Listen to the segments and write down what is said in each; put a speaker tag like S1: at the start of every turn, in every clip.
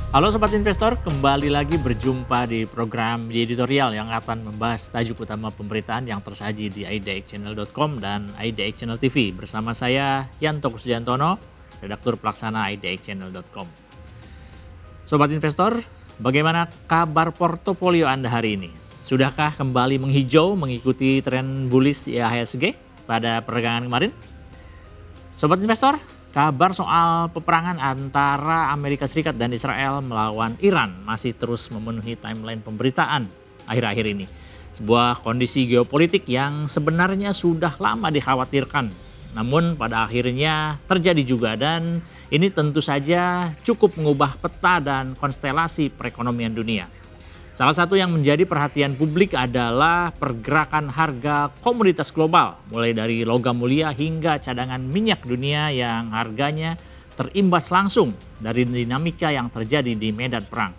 S1: Halo Sobat Investor, kembali lagi berjumpa di program di editorial yang akan membahas tajuk utama pemberitaan yang tersaji di idxchannel.com dan IDX Channel TV. Bersama saya Yanto Kusdiantono, redaktur pelaksana idxchannel.com. Sobat Investor, bagaimana kabar portofolio Anda hari ini? Sudahkah kembali menghijau mengikuti tren bullish IHSG pada perdagangan kemarin? Sobat Investor, kabar soal peperangan antara Amerika Serikat dan Israel melawan Iran masih terus memenuhi timeline pemberitaan akhir-akhir ini. Sebuah kondisi geopolitik yang sebenarnya sudah lama dikhawatirkan, namun pada akhirnya terjadi juga, dan ini tentu saja cukup mengubah peta dan konstelasi perekonomian dunia. Salah satu yang menjadi perhatian publik adalah pergerakan harga komoditas global, mulai dari logam mulia hingga cadangan minyak dunia yang harganya terimbas langsung dari dinamika yang terjadi di medan perang.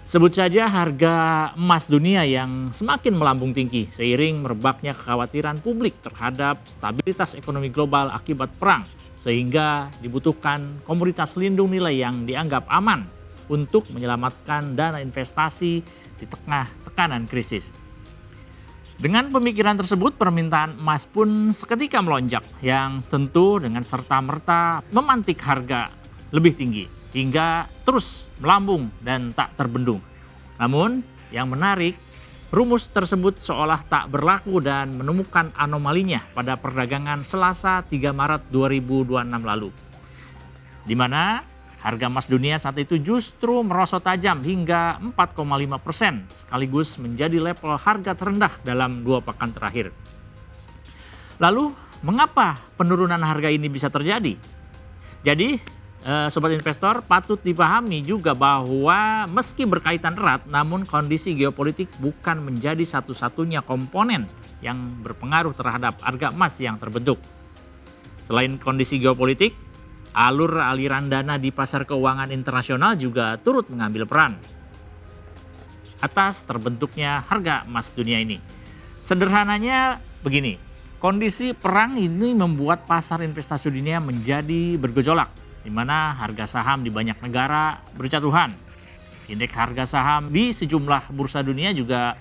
S1: Sebut saja harga emas dunia yang semakin melambung tinggi seiring merebaknya kekhawatiran publik terhadap stabilitas ekonomi global akibat perang, sehingga dibutuhkan komoditas lindung nilai yang dianggap aman untuk menyelamatkan dana investasi di tengah tekanan krisis. Dengan pemikiran tersebut, permintaan emas pun seketika melonjak, yang tentu dengan serta-merta memantik harga lebih tinggi hingga terus melambung dan tak terbendung. Namun yang menarik, rumus tersebut seolah tak berlaku dan menemukan anomalinya pada perdagangan Selasa 3 Maret 2026 lalu, di mana harga emas dunia saat itu justru merosot tajam hingga 4,5%, sekaligus menjadi level harga terendah dalam 2 pekan terakhir. Lalu, mengapa penurunan harga ini bisa terjadi? Jadi, Sobat Investor, patut dipahami juga bahwa meski berkaitan erat, namun kondisi geopolitik bukan menjadi satu-satunya komponen yang berpengaruh terhadap harga emas yang terbentuk. Selain kondisi geopolitik, alur aliran dana di pasar keuangan internasional juga turut mengambil peran atas terbentuknya harga emas dunia ini. Sederhananya begini, kondisi perang ini membuat pasar investasi dunia menjadi bergejolak, di mana harga saham di banyak negara berjatuhan. Indeks harga saham di sejumlah bursa dunia juga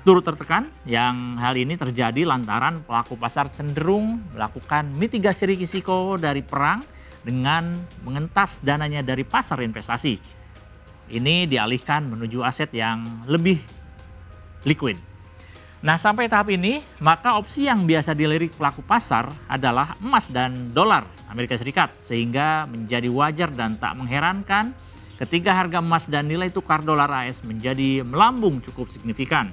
S1: turut tertekan, yang hal ini terjadi lantaran pelaku pasar cenderung melakukan mitigasi risiko dari perang dengan mengentas dananya dari pasar investasi. Ini dialihkan menuju aset yang lebih liquid. Nah, sampai tahap ini, maka opsi yang biasa dilirik pelaku pasar adalah emas dan dolar Amerika Serikat, sehingga menjadi wajar dan tak mengherankan ketika harga emas dan nilai tukar dolar AS menjadi melambung cukup signifikan.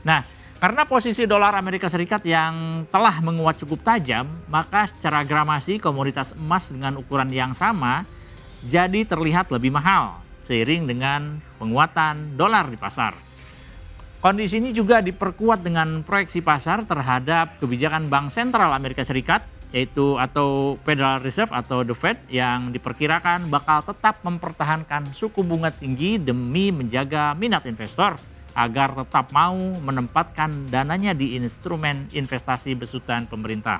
S1: Nah, karena posisi dolar Amerika Serikat yang telah menguat cukup tajam, maka secara gramasi komoditas emas dengan ukuran yang sama jadi terlihat lebih mahal seiring dengan penguatan dolar di pasar. Kondisi ini juga diperkuat dengan proyeksi pasar terhadap kebijakan Bank Sentral Amerika Serikat, yaitu atau Federal Reserve atau The Fed, yang diperkirakan bakal tetap mempertahankan suku bunga tinggi demi menjaga minat investor agar tetap mau menempatkan dananya di instrumen investasi besutan pemerintah.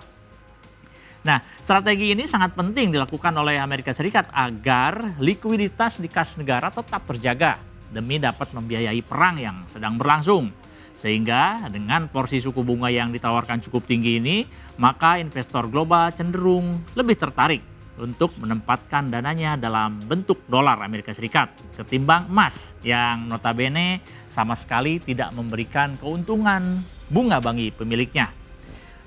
S1: Nah, strategi ini sangat penting dilakukan oleh Amerika Serikat agar likuiditas di kas negara tetap terjaga demi dapat membiayai perang yang sedang berlangsung. Sehingga dengan porsi suku bunga yang ditawarkan cukup tinggi ini, maka investor global cenderung lebih tertarik untuk menempatkan dananya dalam bentuk dolar Amerika Serikat ketimbang emas yang notabene sama sekali tidak memberikan keuntungan bunga bagi pemiliknya.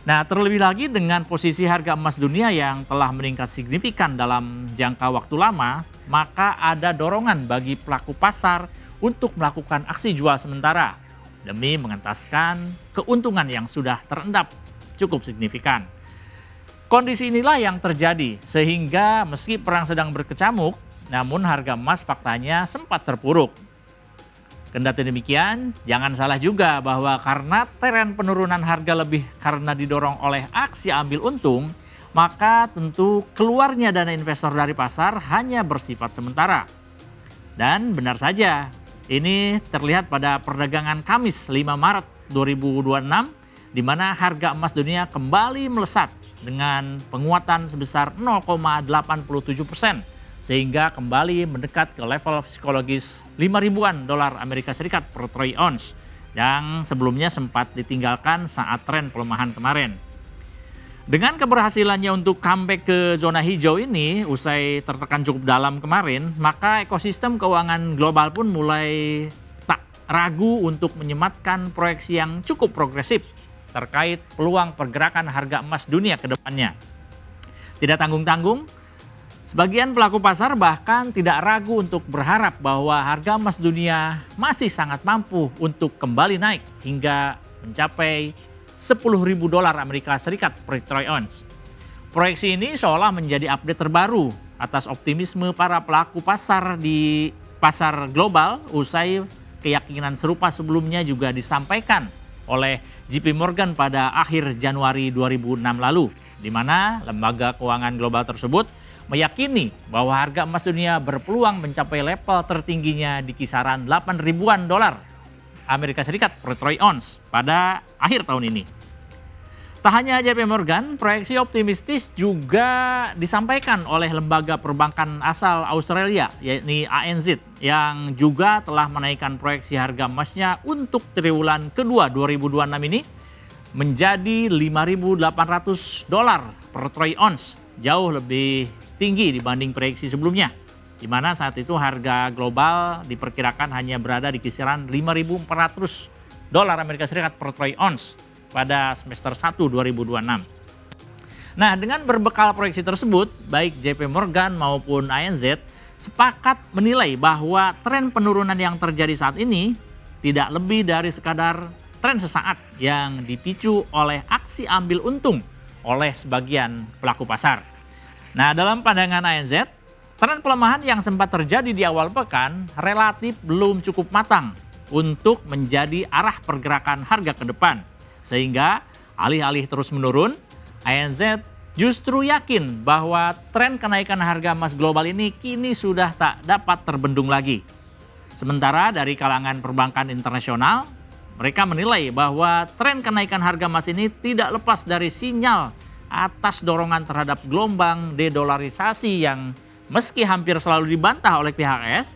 S1: Nah, terlebih lagi dengan posisi harga emas dunia yang telah meningkat signifikan dalam jangka waktu lama, maka ada dorongan bagi pelaku pasar untuk melakukan aksi jual sementara demi mengentaskan keuntungan yang sudah terendap cukup signifikan. Kondisi inilah yang terjadi sehingga meski perang sedang berkecamuk, namun harga emas faktanya sempat terpuruk. Kendati demikian, jangan salah juga bahwa karena tren penurunan harga lebih karena didorong oleh aksi ambil untung, maka tentu keluarnya dana investor dari pasar hanya bersifat sementara. Dan benar saja, ini terlihat pada perdagangan Kamis 5 Maret 2026, di mana harga emas dunia kembali melesat dengan penguatan sebesar 0,87% sehingga kembali mendekat ke level psikologis 5 ribuan dolar Amerika Serikat per troy ounce yang sebelumnya sempat ditinggalkan saat tren pelemahan kemarin. Dengan keberhasilannya untuk comeback ke zona hijau ini usai tertekan cukup dalam kemarin, maka ekosistem keuangan global pun mulai tak ragu untuk menyematkan proyeksi yang cukup progresif terkait peluang pergerakan harga emas dunia ke depannya. Tidak tanggung-tanggung, sebagian pelaku pasar bahkan tidak ragu untuk berharap bahwa harga emas dunia masih sangat mampu untuk kembali naik hingga mencapai 10.000 dolar Amerika Serikat per troy ounce. Proyeksi ini seolah menjadi update terbaru atas optimisme para pelaku pasar di pasar global usai keyakinan serupa sebelumnya juga disampaikan oleh JP Morgan pada akhir Januari 2006 lalu, di mana lembaga keuangan global tersebut meyakini bahwa harga emas dunia berpeluang mencapai level tertingginya di kisaran 8 ribuan dolar Amerika Serikat per troy ounce pada akhir tahun ini. Tak hanya JP Morgan, proyeksi optimistis juga disampaikan oleh lembaga perbankan asal Australia, yakni ANZ, yang juga telah menaikkan proyeksi harga emasnya untuk triwulan kedua 2026 ini menjadi 5.800 dolar per troy ounce, jauh lebih tinggi dibanding proyeksi sebelumnya, di mana saat itu harga global diperkirakan hanya berada di kisaran 5.400 dolar Amerika Serikat per troy ounce pada semester 1 2026. Nah, dengan berbekal proyeksi tersebut, baik JP Morgan maupun ANZ sepakat menilai bahwa tren penurunan yang terjadi saat ini tidak lebih dari sekadar tren sesaat yang dipicu oleh aksi ambil untung oleh sebagian pelaku pasar. Nah, dalam pandangan ANZ, tren pelemahan yang sempat terjadi di awal pekan relatif belum cukup matang untuk menjadi arah pergerakan harga ke depan. Sehingga alih-alih terus menurun, ANZ justru yakin bahwa tren kenaikan harga emas global ini kini sudah tak dapat terbendung lagi. Sementara dari kalangan perbankan internasional, mereka menilai bahwa tren kenaikan harga emas ini tidak lepas dari sinyal atas dorongan terhadap gelombang dedolarisasi yang meski hampir selalu dibantah oleh pihak AS,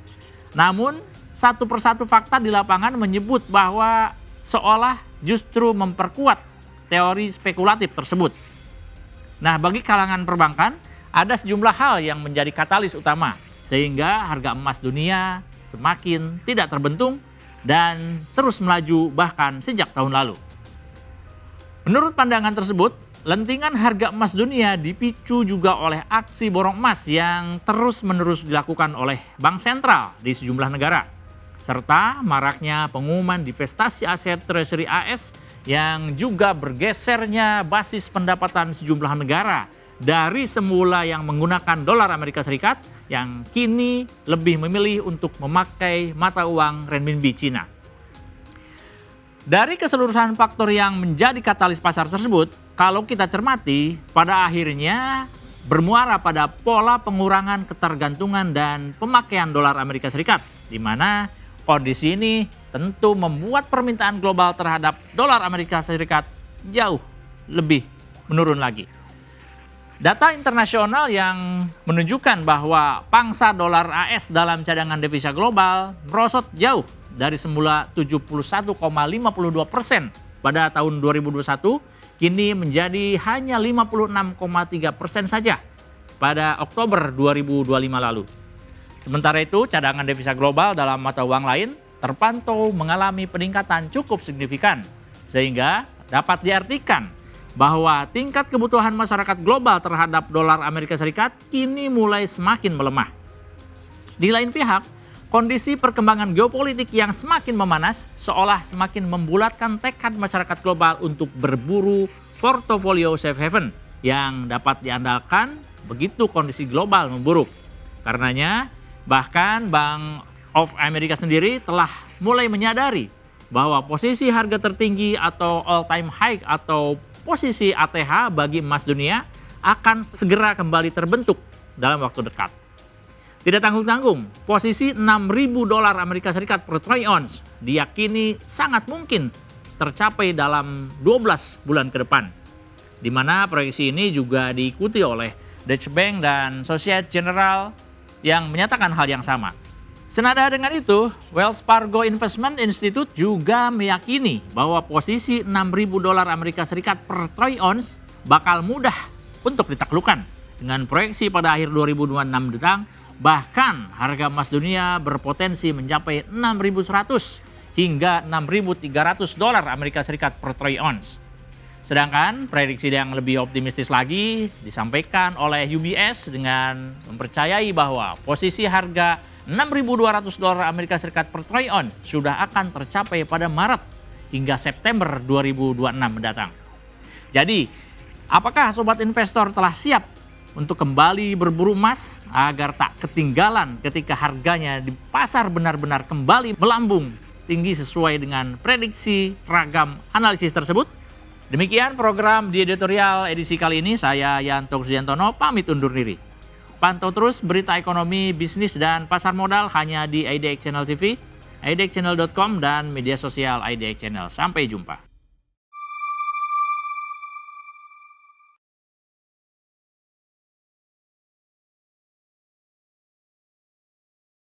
S1: namun satu persatu fakta di lapangan menyebut bahwa seolah justru memperkuat teori spekulatif tersebut. Nah, bagi kalangan perbankan, ada sejumlah hal yang menjadi katalis utama sehingga harga emas dunia semakin tidak terbentung dan terus melaju bahkan sejak tahun lalu. Menurut pandangan tersebut, lentingan harga emas dunia dipicu juga oleh aksi borong emas yang terus-menerus dilakukan oleh bank sentral di sejumlah negara, serta maraknya pengumuman divestasi aset Treasury AS yang juga bergesernya basis pendapatan sejumlah negara dari semula yang menggunakan dolar Amerika Serikat yang kini lebih memilih untuk memakai mata uang renminbi Cina. Dari keseluruhan faktor yang menjadi katalis pasar tersebut, kalau kita cermati, pada akhirnya bermuara pada pola pengurangan ketergantungan dan pemakaian dolar Amerika Serikat, di mana kondisi ini tentu membuat permintaan global terhadap dolar Amerika Serikat jauh lebih menurun lagi. Data internasional yang menunjukkan bahwa pangsa dolar AS dalam cadangan devisa global merosot jauh dari semula 71,52% pada tahun 2021, kini menjadi hanya 56,3% saja pada Oktober 2025 lalu. Sementara itu, cadangan devisa global dalam mata uang lain terpantau mengalami peningkatan cukup signifikan, sehingga dapat diartikan bahwa tingkat kebutuhan masyarakat global terhadap dolar Amerika Serikat kini mulai semakin melemah. Di lain pihak, kondisi perkembangan geopolitik yang semakin memanas seolah semakin membulatkan tekad masyarakat global untuk berburu portofolio safe haven yang dapat diandalkan begitu kondisi global memburuk. Karenanya, bahkan Bank of America sendiri telah mulai menyadari bahwa posisi harga tertinggi atau all-time high atau posisi ATH bagi emas dunia akan segera kembali terbentuk dalam waktu dekat. Tidak tanggung-tanggung, posisi 6.000 dolar Amerika Serikat per troy ounce diyakini sangat mungkin tercapai dalam 12 bulan ke depan, di mana proyeksi ini juga diikuti oleh Deutsche Bank dan Societe Generale yang menyatakan hal yang sama. Senada dengan itu, Wells Fargo Investment Institute juga meyakini bahwa posisi $6.000 Amerika Serikat per troy ounce bakal mudah untuk ditaklukkan dengan proyeksi pada akhir 2026 mendatang. Bahkan harga emas dunia berpotensi mencapai 6.100 hingga 6.300 dolar Amerika Serikat per troy ounce. Sedangkan prediksi yang lebih optimistis lagi disampaikan oleh UBS dengan mempercayai bahwa posisi harga 6.200 dolar Amerika Serikat per troy ounce sudah akan tercapai pada Maret hingga September 2026 mendatang. Jadi, apakah sobat investor telah siap untuk kembali berburu emas agar tak ketinggalan ketika harganya di pasar benar-benar kembali melambung tinggi sesuai dengan prediksi ragam analisis tersebut? Demikian program di editorial edisi kali ini. Saya Yanto Kristiantono pamit undur diri. Pantau terus berita ekonomi, bisnis, dan pasar modal hanya di IDX Channel TV, idxchannel.com, dan media sosial IDX Channel. Sampai jumpa.